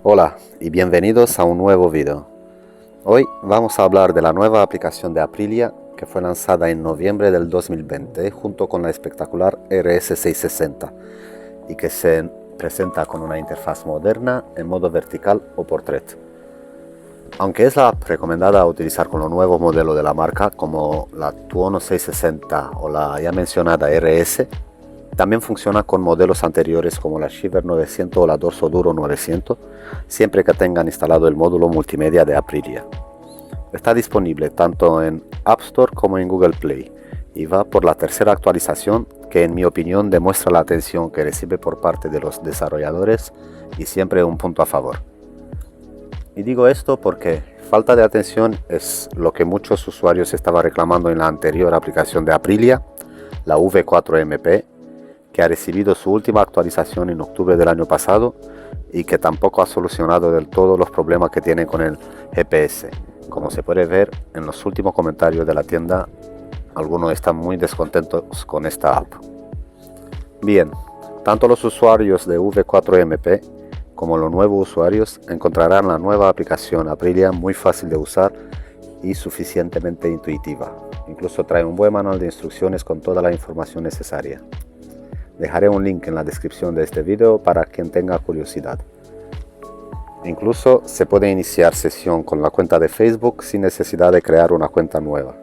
Hola y bienvenidos a un nuevo video. Hoy vamos a hablar de la nueva aplicación de Aprilia que fue lanzada en noviembre del 2020 junto con la espectacular RS660 y que se presenta con una interfaz moderna en modo vertical o portrait. Aunque es la app recomendada a utilizar con los nuevos modelos de la marca como la Tuono 660 o la ya mencionada RS, también funciona con modelos anteriores como la Shiver 900 o la Dorso Duro 900, siempre que tengan instalado el módulo multimedia de Aprilia. Está disponible tanto en App Store como en Google Play y va por la tercera actualización que en mi opinión demuestra la atención que recibe por parte de los desarrolladores y siempre un punto a favor. Y digo esto porque falta de atención es lo que muchos usuarios estaban reclamando en la anterior aplicación de Aprilia, la V4MP, que ha recibido su última actualización en octubre del año pasado y que tampoco ha solucionado del todo los problemas que tiene con el GPS. Como se puede ver en los últimos comentarios de la tienda, algunos están muy descontentos con esta app. Bien, tanto los usuarios de V4MP como los nuevos usuarios encontrarán la nueva aplicación Aprilia muy fácil de usar y suficientemente intuitiva. Incluso trae un buen manual de instrucciones con toda la información necesaria. Dejaré un link en la descripción de este video para quien tenga curiosidad. Incluso se puede iniciar sesión con la cuenta de Facebook sin necesidad de crear una cuenta nueva.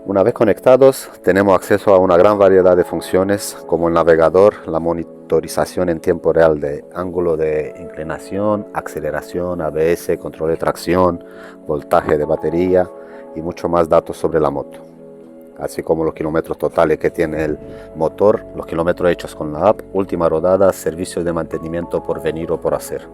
Una vez conectados, tenemos acceso a una gran variedad de funciones como el navegador, la monitorización en tiempo real de ángulo de inclinación, aceleración, ABS, control de tracción, voltaje de batería y mucho más datos sobre la moto, así como los kilómetros totales que tiene el motor, los kilómetros hechos con la app, última rodada, servicios de mantenimiento por venir o por hacer.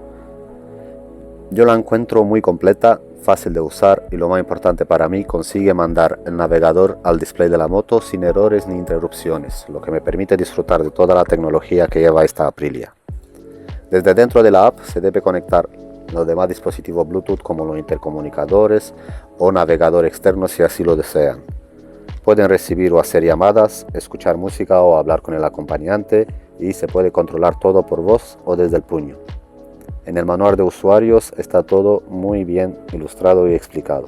Yo la encuentro muy completa, fácil de usar y lo más importante para mí, consigue mandar el navegador al display de la moto sin errores ni interrupciones, lo que me permite disfrutar de toda la tecnología que lleva esta Aprilia. Desde dentro de la app se debe conectar los demás dispositivos Bluetooth como los intercomunicadores o navegador externo si así lo desean. Pueden recibir o hacer llamadas, escuchar música o hablar con el acompañante y se puede controlar todo por voz o desde el puño. En el manual de usuarios está todo muy bien ilustrado y explicado.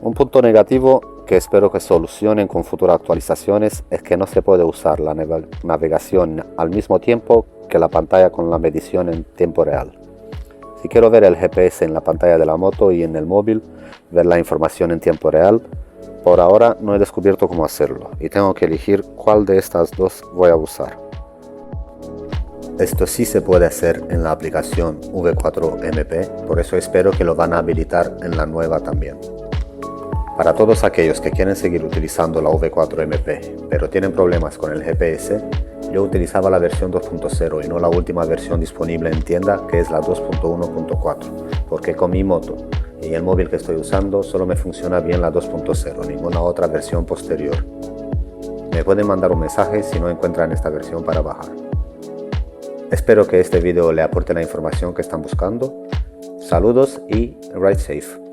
Un punto negativo que espero que solucionen con futuras actualizaciones es que no se puede usar la navegación al mismo tiempo que la pantalla con la medición en tiempo real. Si quiero ver el GPS en la pantalla de la moto y en el móvil, ver la información en tiempo real, por ahora no he descubierto cómo hacerlo y tengo que elegir cuál de estas dos voy a usar. Esto sí se puede hacer en la aplicación V4MP, por eso espero que lo van a habilitar en la nueva también. Para todos aquellos que quieren seguir utilizando la V4MP, pero tienen problemas con el GPS, yo utilizaba la versión 2.0 y no la última versión disponible en tienda, que es la 2.1.4, porque con mi moto y el móvil que estoy usando solo me funciona bien la 2.0, ninguna otra versión posterior. Me pueden mandar un mensaje si no encuentran esta versión para bajar. Espero que este video le aporte la información que están buscando. Saludos y ride safe.